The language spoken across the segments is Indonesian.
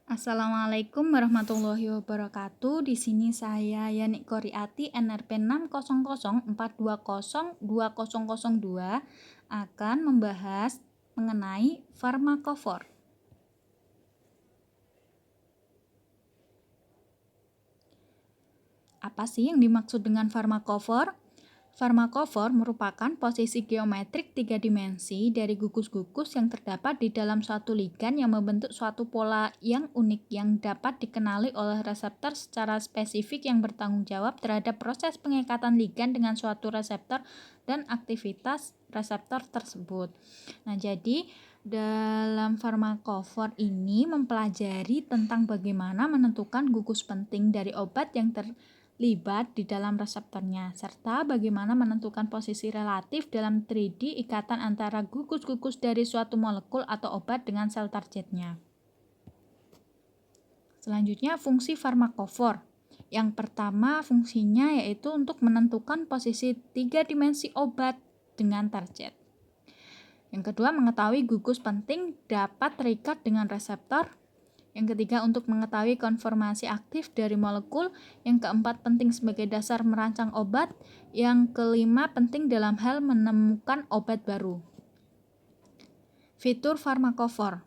Assalamualaikum warahmatullahi wabarakatuh. Di sini saya Yani Koriati NRP 6004202 akan membahas mengenai farmakofor. Apa sih yang dimaksud dengan farmakofor? Farmakofor merupakan posisi geometrik 3 dimensi dari gugus-gugus yang terdapat di dalam suatu ligan yang membentuk suatu pola yang unik yang dapat dikenali oleh reseptor secara spesifik yang bertanggung jawab terhadap proses pengikatan ligan dengan suatu reseptor dan aktivitas reseptor tersebut. Nah, jadi dalam farmakofor ini mempelajari tentang bagaimana menentukan gugus penting dari obat yang terlibat di dalam reseptornya, serta bagaimana menentukan posisi relatif dalam 3D ikatan antara gugus-gugus dari suatu molekul atau obat dengan sel targetnya. Selanjutnya, fungsi farmakofor. Yang pertama, fungsinya yaitu untuk menentukan posisi 3 dimensi obat dengan target. Yang kedua, mengetahui gugus penting dapat terikat dengan reseptor. Yang ketiga, untuk mengetahui konformasi aktif dari molekul. Yang keempat, penting sebagai dasar merancang obat. Yang kelima, penting dalam hal menemukan obat baru. Fitur farmakofor.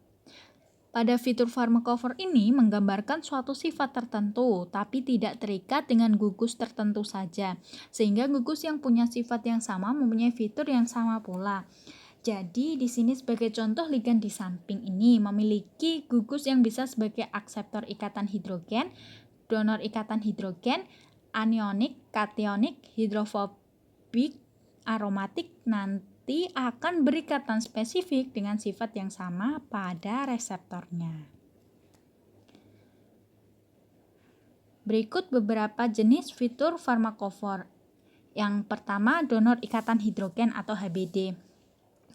Pada fitur farmakofor ini menggambarkan suatu sifat tertentu, tapi tidak terikat dengan gugus tertentu saja, sehingga gugus yang punya sifat yang sama mempunyai fitur yang sama pula. Jadi di sini sebagai contoh ligan di samping ini memiliki gugus yang bisa sebagai akseptor ikatan hidrogen, donor ikatan hidrogen, anionik, kationik, hidrofobik, aromatik nanti akan berikatan spesifik dengan sifat yang sama pada reseptornya. Berikut beberapa jenis fitur farmakofor. Yang pertama, donor ikatan hidrogen atau HBD.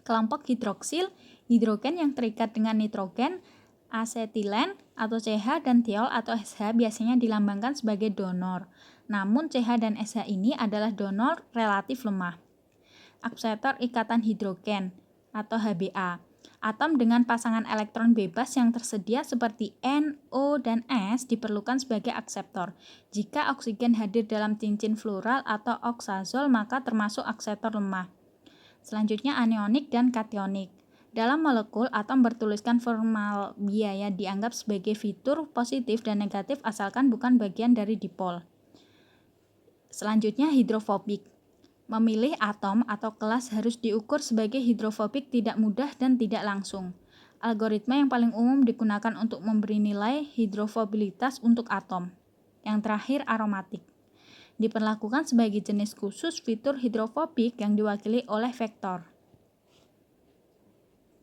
Kelompok hidroksil, hidrogen yang terikat dengan nitrogen, asetilen atau CH dan tiol atau SH biasanya dilambangkan sebagai donor. Namun CH dan SH ini adalah donor relatif lemah. Akseptor ikatan hidrogen atau HBA. Atom dengan pasangan elektron bebas yang tersedia seperti N, O, dan S diperlukan sebagai akseptor. Jika oksigen hadir dalam cincin fluoral atau oksazol maka termasuk akseptor lemah. Selanjutnya anionik dan kationik. Dalam molekul, atom bertuliskan formal biaya dianggap sebagai fitur positif dan negatif asalkan bukan bagian dari dipol. Selanjutnya hidrofobik. Memilih atom atau kelas harus diukur sebagai hidrofobik tidak mudah dan tidak langsung. Algoritma yang paling umum digunakan untuk memberi nilai hidrofobilitas untuk atom. Yang terakhir aromatik. Diperlakukan sebagai jenis khusus fitur hidrofobik yang diwakili oleh vektor.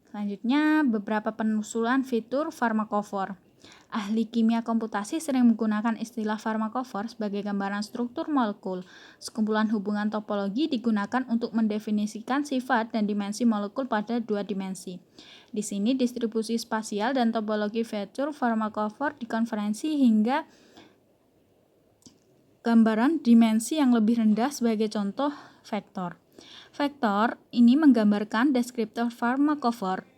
Selanjutnya, beberapa penusulan fitur farmakofor. Ahli kimia komputasi sering menggunakan istilah farmakofor sebagai gambaran struktur molekul. Sekumpulan hubungan topologi digunakan untuk mendefinisikan sifat dan dimensi molekul pada 2 dimensi. Di sini distribusi spasial dan topologi fitur farmakofor dikonferensi hingga gambaran dimensi yang lebih rendah sebagai contoh vektor. Vektor ini menggambarkan deskriptor farmakofor.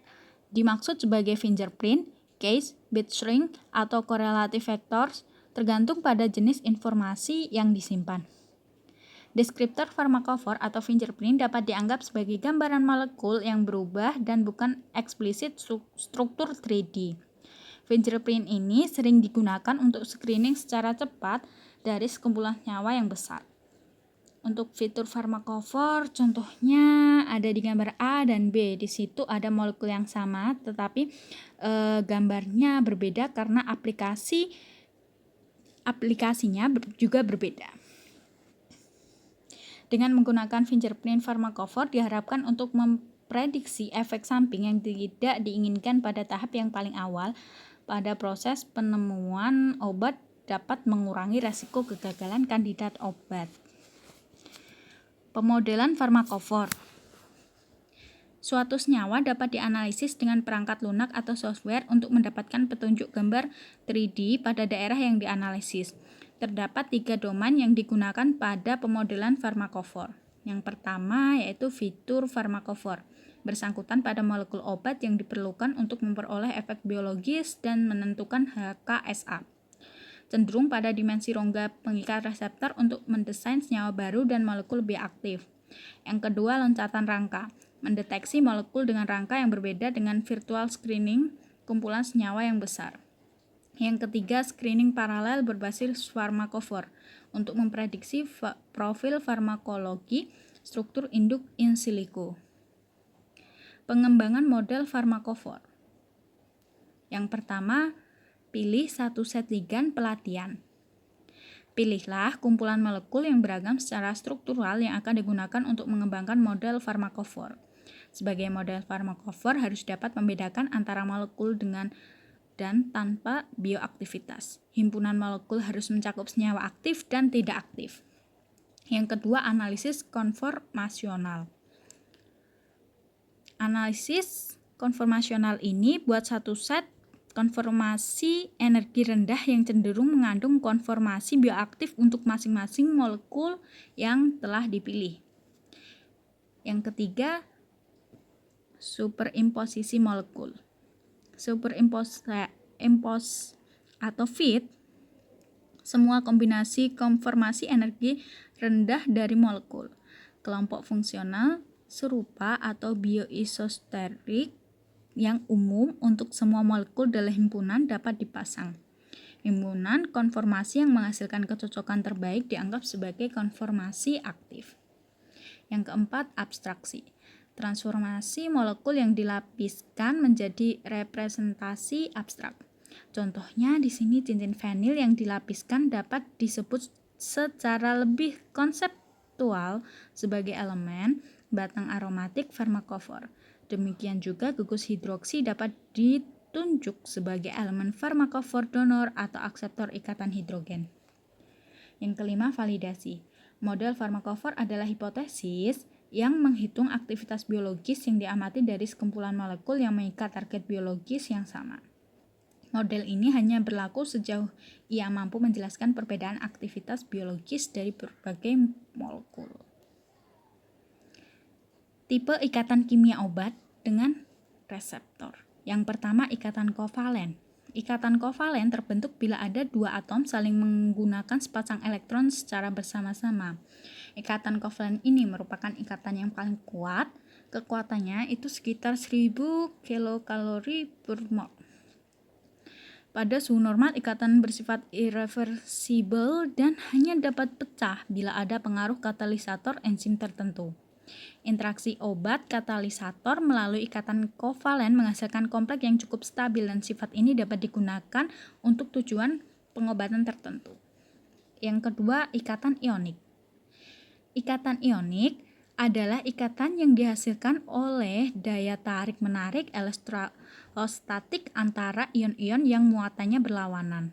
Dimaksud sebagai fingerprint, case, bit string, atau correlative vectors tergantung pada jenis informasi yang disimpan. Deskriptor farmakofor atau fingerprint dapat dianggap sebagai gambaran molekul yang berubah dan bukan eksplisit struktur 3D. Fingerprint ini sering digunakan untuk screening secara cepat dari sekumpulan nyawa yang besar. Untuk fitur farmakofor, contohnya ada di gambar A dan B. Di situ ada molekul yang sama, tetapi gambarnya berbeda karena aplikasinya juga berbeda. Dengan menggunakan fingerprint farmakofor diharapkan untuk memprediksi efek samping yang tidak diinginkan pada tahap yang paling awal pada proses penemuan obat dapat mengurangi resiko kegagalan kandidat obat. Pemodelan farmakofor. Suatu senyawa dapat dianalisis dengan perangkat lunak atau software untuk mendapatkan petunjuk gambar 3D pada daerah yang dianalisis. Terdapat 3 domain yang digunakan pada pemodelan farmakofor. Yang pertama yaitu fitur farmakofor. bersangkutan pada molekul obat yang diperlukan untuk memperoleh efek biologis dan menentukan HKSA. Cenderung pada dimensi rongga pengikat reseptor untuk mendesain senyawa baru dan molekul lebih aktif. Yang kedua, loncatan rangka. Mendeteksi molekul dengan rangka yang berbeda dengan virtual screening kumpulan senyawa yang besar. Yang ketiga, screening paralel berbasis farmakofor untuk memprediksi profil farmakologi struktur induk in silico. Pengembangan model farmakofor. Yang pertama, pilih satu set ligand pelatihan. Pilihlah kumpulan molekul yang beragam secara struktural yang akan digunakan untuk mengembangkan model farmakofor. Sebagai model farmakofor harus dapat membedakan antara molekul dengan dan tanpa bioaktivitas. Himpunan molekul harus mencakup senyawa aktif dan tidak aktif. Yang kedua, analisis konformasional. Analisis konformasional ini buat satu set konformasi energi rendah yang cenderung mengandung konformasi bioaktif untuk masing-masing molekul yang telah dipilih. Yang ketiga, superimposisi molekul. Superimpose atau fit semua kombinasi konformasi energi rendah dari molekul. Kelompok fungsional serupa atau bioisosterik yang umum untuk semua molekul dalam himpunan dapat dipasang. Himpunan konformasi yang menghasilkan kecocokan terbaik dianggap sebagai konformasi aktif. Yang keempat, abstraksi. Transformasi molekul yang dilapiskan menjadi representasi abstrak. Contohnya di sini cincin vinil yang dilapiskan dapat disebut secara lebih konseptual sebagai elemen batang aromatik farmakofor. Demikian juga gugus hidroksi dapat ditunjuk sebagai elemen farmakofor donor atau akseptor ikatan hidrogen. Yang kelima, validasi. Model farmakofor adalah hipotesis yang menghitung aktivitas biologis yang diamati dari sekumpulan molekul yang mengikat target biologis yang sama. Model ini hanya berlaku sejauh ia mampu menjelaskan perbedaan aktivitas biologis dari berbagai molekul. Tipe ikatan kimia obat dengan reseptor. Yang pertama, ikatan kovalen. Ikatan kovalen terbentuk bila ada dua atom saling menggunakan sepasang elektron secara bersama-sama. Ikatan kovalen ini merupakan ikatan yang paling kuat. Kekuatannya itu sekitar 1000 kilokalori per mol. Pada suhu normal, ikatan bersifat irreversibel dan hanya dapat pecah bila ada pengaruh katalisator enzim tertentu. Interaksi obat katalisator melalui ikatan kovalen menghasilkan kompleks yang cukup stabil dan sifat ini dapat digunakan untuk tujuan pengobatan tertentu. Yang kedua, ikatan ionik. Ikatan ionik adalah ikatan yang dihasilkan oleh daya tarik-menarik elektrostatik antara ion-ion yang muatannya berlawanan.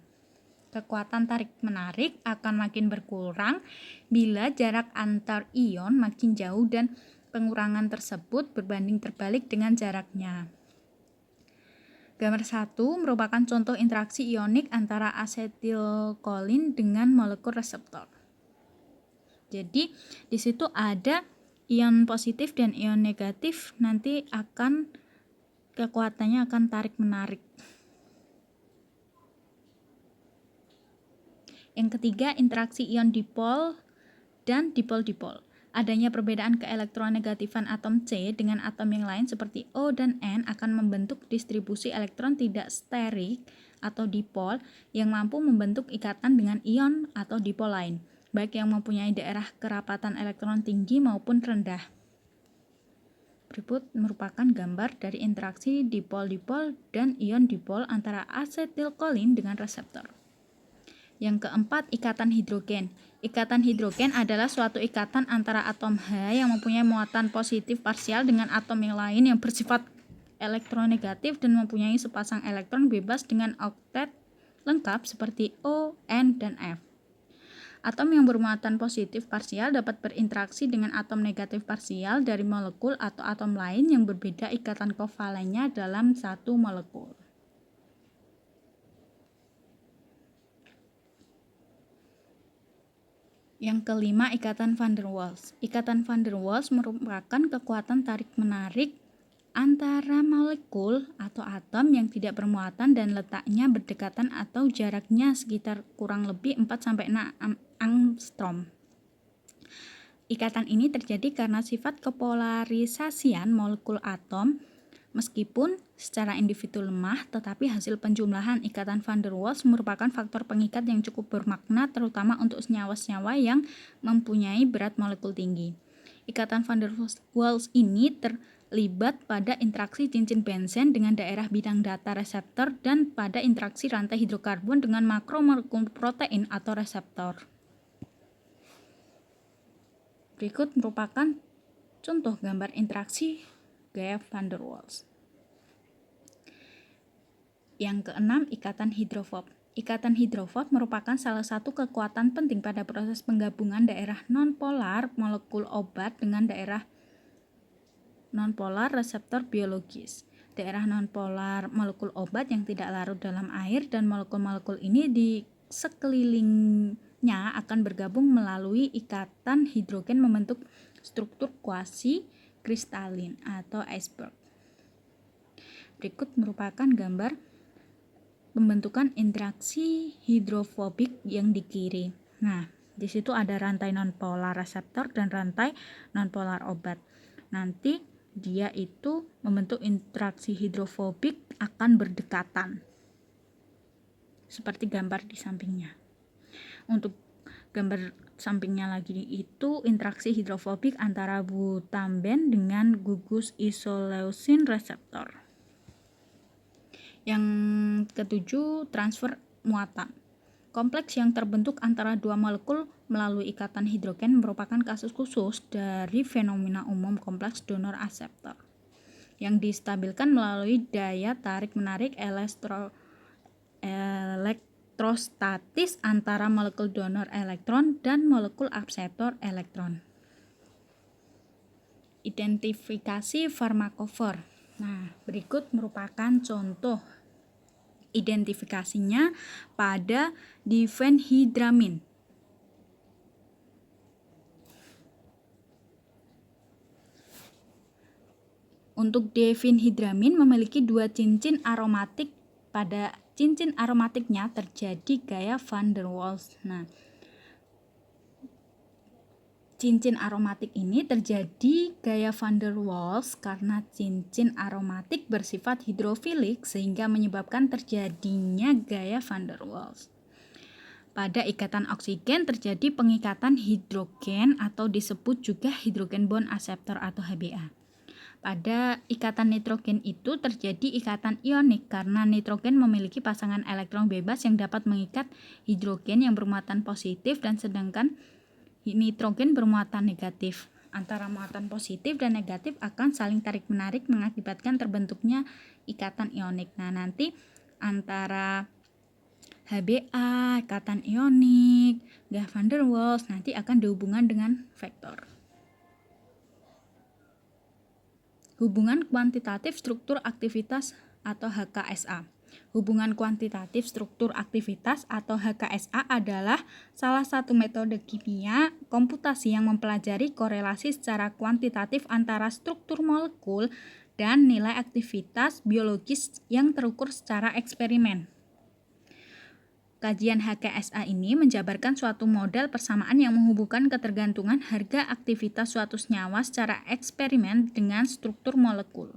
Kekuatan tarik-menarik akan makin berkurang bila jarak antar ion makin jauh dan pengurangan tersebut berbanding terbalik dengan jaraknya. Gambar 1 merupakan contoh interaksi ionik antara asetilkolin dengan molekul reseptor. Jadi, di situ ada ion positif dan ion negatif, nanti kekuatannya akan tarik-menarik. Yang ketiga, interaksi ion dipol dan dipol-dipol. Adanya perbedaan keelektronegatifan atom C dengan atom yang lain seperti O dan N akan membentuk distribusi elektron tidak sterik atau dipol yang mampu membentuk ikatan dengan ion atau dipol lain, baik yang mempunyai daerah kerapatan elektron tinggi maupun rendah. Berikut merupakan gambar dari interaksi dipol-dipol dan ion dipol antara asetilkolin dengan reseptor. Yang keempat, ikatan hidrogen. Ikatan hidrogen adalah suatu ikatan antara atom H yang mempunyai muatan positif parsial dengan atom yang lain yang bersifat elektronegatif dan mempunyai sepasang elektron bebas dengan oktet lengkap seperti O, N, dan F. Atom yang bermuatan positif parsial dapat berinteraksi dengan atom negatif parsial dari molekul atau atom lain yang berbeda ikatan kovalennya dalam satu molekul. Yang kelima, ikatan van der Waals. Ikatan van der Waals merupakan kekuatan tarik-menarik antara molekul atau atom yang tidak bermuatan dan letaknya berdekatan atau jaraknya sekitar kurang lebih 4-6 angstrom. Ikatan ini terjadi karena sifat kepolarisasian molekul atom. Meskipun secara individu lemah, tetapi hasil penjumlahan ikatan van der Waals merupakan faktor pengikat yang cukup bermakna terutama untuk senyawa-senyawa yang mempunyai berat molekul tinggi. Ikatan van der Waals ini terlibat pada interaksi cincin benzen dengan daerah bidang data reseptor dan pada interaksi rantai hidrokarbon dengan makromolekul protein atau reseptor. Berikut merupakan contoh gambar interaksi gaya van der Waals. Yang keenam, ikatan hidrofob. Ikatan hidrofob merupakan salah satu kekuatan penting pada proses penggabungan daerah nonpolar molekul obat dengan daerah nonpolar reseptor biologis. Daerah nonpolar molekul obat yang tidak larut dalam air dan molekul-molekul ini di sekelilingnya akan bergabung melalui ikatan hidrogen membentuk struktur kuasi kristalin atau iceberg. Berikut merupakan gambar pembentukan interaksi hidrofobik yang di kiri. Nah, di situ ada rantai nonpolar reseptor dan rantai nonpolar obat. Nanti dia itu membentuk interaksi hidrofobik akan berdekatan. Seperti gambar di sampingnya. Untuk gambar sampingnya lagi itu interaksi hidrofobik antara butamben dengan gugus isoleucine reseptor. Yang ketujuh, transfer muatan. Kompleks yang terbentuk antara dua molekul melalui ikatan hidrogen merupakan kasus khusus dari fenomena umum kompleks donor-aseptor yang distabilkan melalui daya tarik-menarik elektrostatis antara molekul donor elektron dan molekul akseptor elektron. Identifikasi farmakofor. Nah, berikut merupakan contoh identifikasinya pada difenhidramin. Untuk difenhidramin memiliki dua cincin aromatik. Pada cincin aromatiknya terjadi gaya van der Waals. Nah, cincin aromatik ini terjadi gaya van der Waals karena cincin aromatik bersifat hidrofilik sehingga menyebabkan terjadinya gaya van der Waals. Pada ikatan oksigen terjadi pengikatan hidrogen atau disebut juga hidrogen bond aseptor atau HBA. Pada ikatan nitrogen itu terjadi ikatan ionik karena nitrogen memiliki pasangan elektron bebas yang dapat mengikat hidrogen yang bermuatan positif dan sedangkan nitrogen bermuatan negatif. Antara muatan positif dan negatif akan saling tarik-menarik mengakibatkan terbentuknya ikatan ionik. Nah, nanti antara HBA, ikatan ionik, gaya van der Waals nanti akan dihubungkan dengan vektor. Hubungan kuantitatif struktur aktivitas atau HKSA. Hubungan kuantitatif struktur aktivitas atau HKSA adalah salah satu metode kimia komputasi yang mempelajari korelasi secara kuantitatif antara struktur molekul dan nilai aktivitas biologis yang terukur secara eksperimen. Kajian HKSA ini menjabarkan suatu model persamaan yang menghubungkan ketergantungan harga aktivitas suatu senyawa secara eksperimen dengan struktur molekul.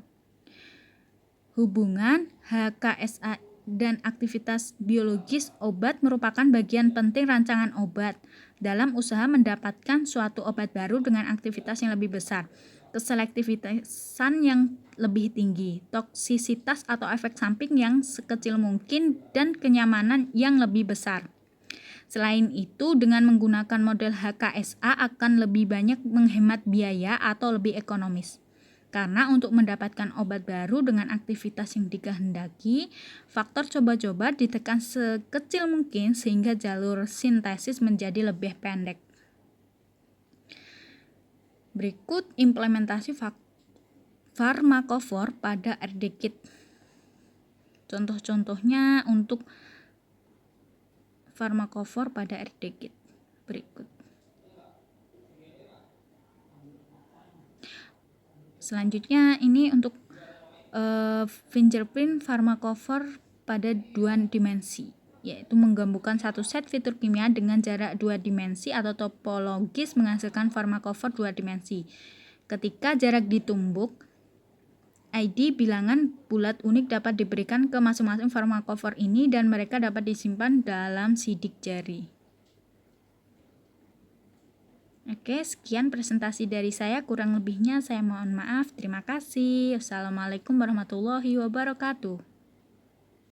Hubungan HKSA dan aktivitas biologis obat merupakan bagian penting rancangan obat dalam usaha mendapatkan suatu obat baru dengan aktivitas yang lebih besar, keselektifitasan yang lebih tinggi, toksisitas atau efek samping yang sekecil mungkin, dan kenyamanan yang lebih besar. Selain itu, dengan menggunakan model HKSA akan lebih banyak menghemat biaya atau lebih ekonomis. Karena untuk mendapatkan obat baru dengan aktivitas yang dikehendaki, faktor coba-coba ditekan sekecil mungkin sehingga jalur sintesis menjadi lebih pendek. Berikut implementasi farmakofor pada RD-kit. Contoh-contohnya untuk farmakofor pada RD-kit berikut. Selanjutnya ini untuk fingerprint farmakofor pada 2 dimensi, yaitu menggabungkan satu set fitur kimia dengan jarak 2 dimensi atau topologis menghasilkan farmakofor 2 dimensi. Ketika jarak ditumbuk, ID bilangan bulat unik dapat diberikan ke masing-masing farmakofor ini dan mereka dapat disimpan dalam sidik jari. Oke, sekian presentasi dari saya. Kurang lebihnya saya mohon maaf. Terima kasih. Wassalamualaikum warahmatullahi wabarakatuh.